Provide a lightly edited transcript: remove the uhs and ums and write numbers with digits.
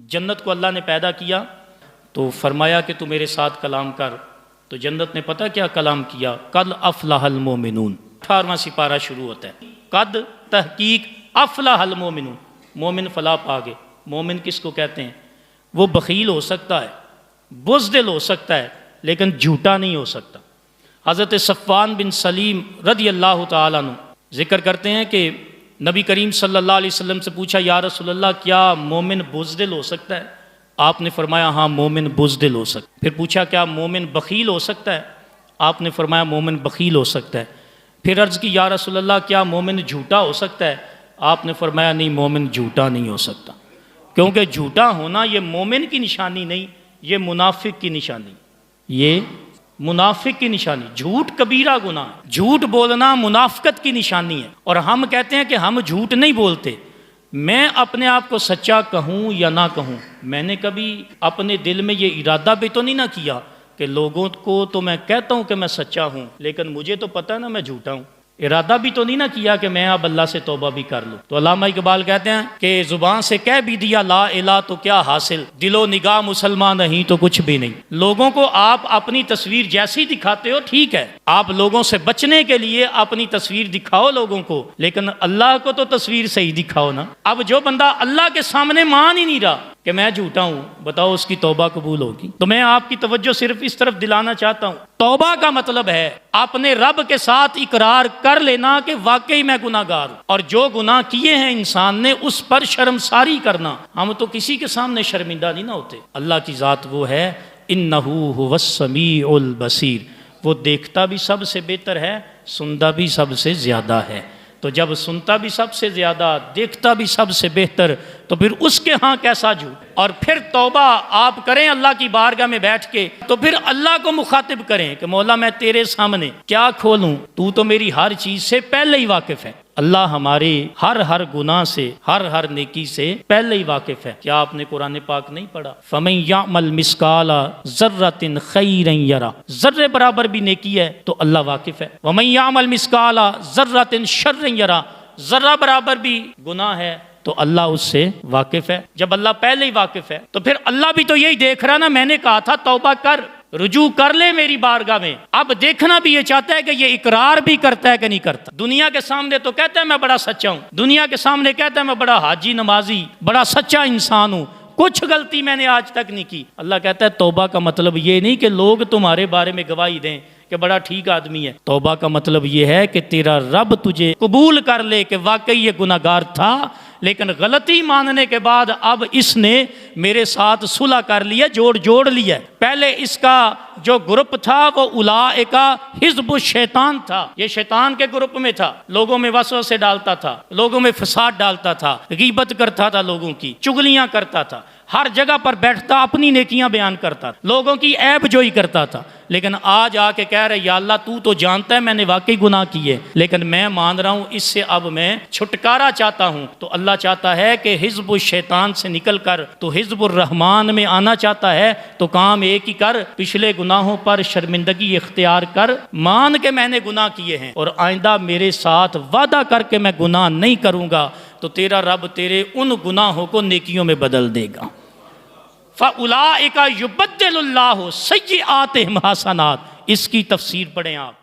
جنت کو اللہ نے پیدا کیا تو فرمایا کہ تو میرے ساتھ کلام کر، تو جنت نے پتہ کیا کلام کیا؟ قد افلح المومنون، 18واں سپارہ شروع ہوتا ہے، قد تحقیق افلح المومنون، مومن فلاح پا گئے۔ مومن کس کو کہتے ہیں؟ وہ بخیل ہو سکتا ہے، بزدل ہو سکتا ہے، لیکن جھوٹا نہیں ہو سکتا۔ حضرت صفوان بن سلیم رضی اللہ تعالیٰ عنہ ذکر کرتے ہیں کہ نبی کریم صلی اللہ علیہ وسلم سے پوچھا یا رسول اللہ کیا مومن بزدل ہو سکتا ہے؟ آپ نے فرمایا ہاں مومن بزدل ہو سکتا ہے۔ پھر پوچھا کیا مومن بخیل ہو سکتا ہے؟ آپ نے فرمایا مومن بخیل ہو سکتا ہے۔ پھر عرض کی یا رسول اللہ کیا مومن جھوٹا ہو سکتا ہے؟ آپ نے فرمایا نہیں مومن جھوٹا نہیں ہو سکتا، کیونکہ جھوٹا ہونا یہ مومن کی نشانی نہیں، یہ منافق کی نشانی، یہ منافق کی نشانی۔ جھوٹ کبیرہ گناہ ہے، جھوٹ بولنا منافقت کی نشانی ہے۔ اور ہم کہتے ہیں کہ ہم جھوٹ نہیں بولتے۔ میں اپنے آپ کو سچا کہوں یا نہ کہوں، میں نے کبھی اپنے دل میں یہ ارادہ بھی تو نہیں نہ کیا کہ لوگوں کو تو میں کہتا ہوں کہ میں سچا ہوں، لیکن مجھے تو پتہ ہے نا میں جھوٹا ہوں۔ ارادہ بھی تو نہیں نہ کیا کہ میں اب اللہ سے توبہ بھی کر لوں۔ تو علامہ اقبال کہتے ہیں کہ زبان سے کہہ بھی دیا لا الہ تو کیا حاصل، دل و نگاہ مسلمان نہیں تو کچھ بھی نہیں۔ لوگوں کو آپ اپنی تصویر جیسی دکھاتے ہو ٹھیک ہے، آپ لوگوں سے بچنے کے لیے اپنی تصویر دکھاؤ لوگوں کو، لیکن اللہ کو تو تصویر صحیح دکھاؤ نا۔ اب جو بندہ اللہ کے سامنے مان ہی نہیں رہا کہ میں جھوٹا ہوں، بتاؤ اس کی توبہ قبول ہوگی؟ تو میں آپ کی توجہ صرف اس طرف دلانا چاہتا ہوں، توبہ کا مطلب ہے اپنے رب کے ساتھ اقرار کر لینا کہ واقعی میں گناہ گار ہوں، اور جو گناہ کیے ہیں انسان نے اس پر شرمساری کرنا۔ ہم تو کسی کے سامنے شرمندہ نہیں نہ ہوتے۔ اللہ کی ذات وہ ہے انہ هو السمیع البصیر، وہ دیکھتا بھی سب سے بہتر ہے، سنتا بھی سب سے زیادہ ہے۔ تو جب سنتا بھی سب سے زیادہ، دیکھتا بھی سب سے بہتر، تو پھر اس کے ہاں کیسا جھوٹ؟ اور پھر توبہ آپ کریں اللہ کی بارگاہ میں بیٹھ کے، تو پھر اللہ کو مخاطب کریں کہ مولا میں تیرے سامنے کیا کھولوں، تو تو میری ہر چیز سے پہلے ہی واقف ہے۔ اللہ ہمارے ہر گناہ سے، ہر نیکی سے پہلے ہی واقف ہے۔ کیا آپ نے قرآن پاک نہیں پڑھا؟ فَمَن يَعْمَلْ مِثْقَالَ ذَرَّةٍ خَيْرًا يَرَهُ، ذرے برابر بھی نیکی ہے تو اللہ واقف ہے۔ وَمَن يَعْمَلْ مِثْقَالَ ذَرَّةٍ شَرًّا يَرَهُ، ذرہ برابر بھی گناہ ہے تو اللہ اس سے واقف ہے۔ جب اللہ پہلے ہی واقف ہے تو پھر اللہ بھی تو یہی دیکھ رہا نا، میں نے کہا تھا توبہ کر، رجوع کر لے میری بارگاہ میں۔ اب دیکھنا بھی یہ چاہتا ہے کہ یہ اقرار بھی کرتا ہے کہ نہیں کرتا۔ دنیا کے سامنے تو کہتا ہے میں بڑا سچا ہوں، دنیا کے سامنے کہتا ہے میں بڑا حاجی نمازی، بڑا سچا انسان ہوں، کچھ غلطی میں نے آج تک نہیں کی۔ اللہ کہتا ہے توبہ کا مطلب یہ نہیں کہ لوگ تمہارے بارے میں گواہی دیں کہ بڑا ٹھیک آدمی ہے۔ توبہ کا مطلب یہ ہے کہ تیرا رب تجھے قبول کر لے کہ واقعی یہ گناہ گار تھا، لیکن غلطی ماننے کے بعد اب اس نے میرے ساتھ صلح کر لیا، جوڑ لیا۔ پہلے اس کا جو گروپ تھا وہ اولئک حزب الشیطان تھا، یہ شیطان کے گروپ میں تھا، لوگوں میں وسوسے ڈالتا تھا، لوگوں میں فساد ڈالتا تھا، غیبت کرتا تھا، لوگوں کی چغلیاں کرتا تھا، ہر جگہ پر بیٹھتا اپنی نیکیاں بیان کرتا، لوگوں کی عیب جوئی کرتا تھا۔ لیکن آج آ کے کہہ رہے یا اللہ تو جانتا ہے میں نے واقعی گناہ کیے، لیکن میں مان رہا ہوں اس سے اب میں چھٹکارا چاہتا ہوں۔ تو اللہ چاہتا ہے کہ حزب الشیطان سے نکل کر تو حزب الرحمن میں آنا چاہتا ہے، تو کام ایک ہی کر، پچھلے گناہوں پر شرمندگی اختیار کر، مان کے میں نے گناہ کیے ہیں اور آئندہ میرے ساتھ وعدہ کر کے میں گناہ نہیں کروں گا، تو تیرا رب تیرے ان گناہوں کو نیکیوں میں بدل دے گا۔ فَأُولَئِكَ يُبَدِّلُ اللَّهُ سَيِّئَاتِهِمْ حَسَنَات، اس کی تفسیر پڑھیں آپ۔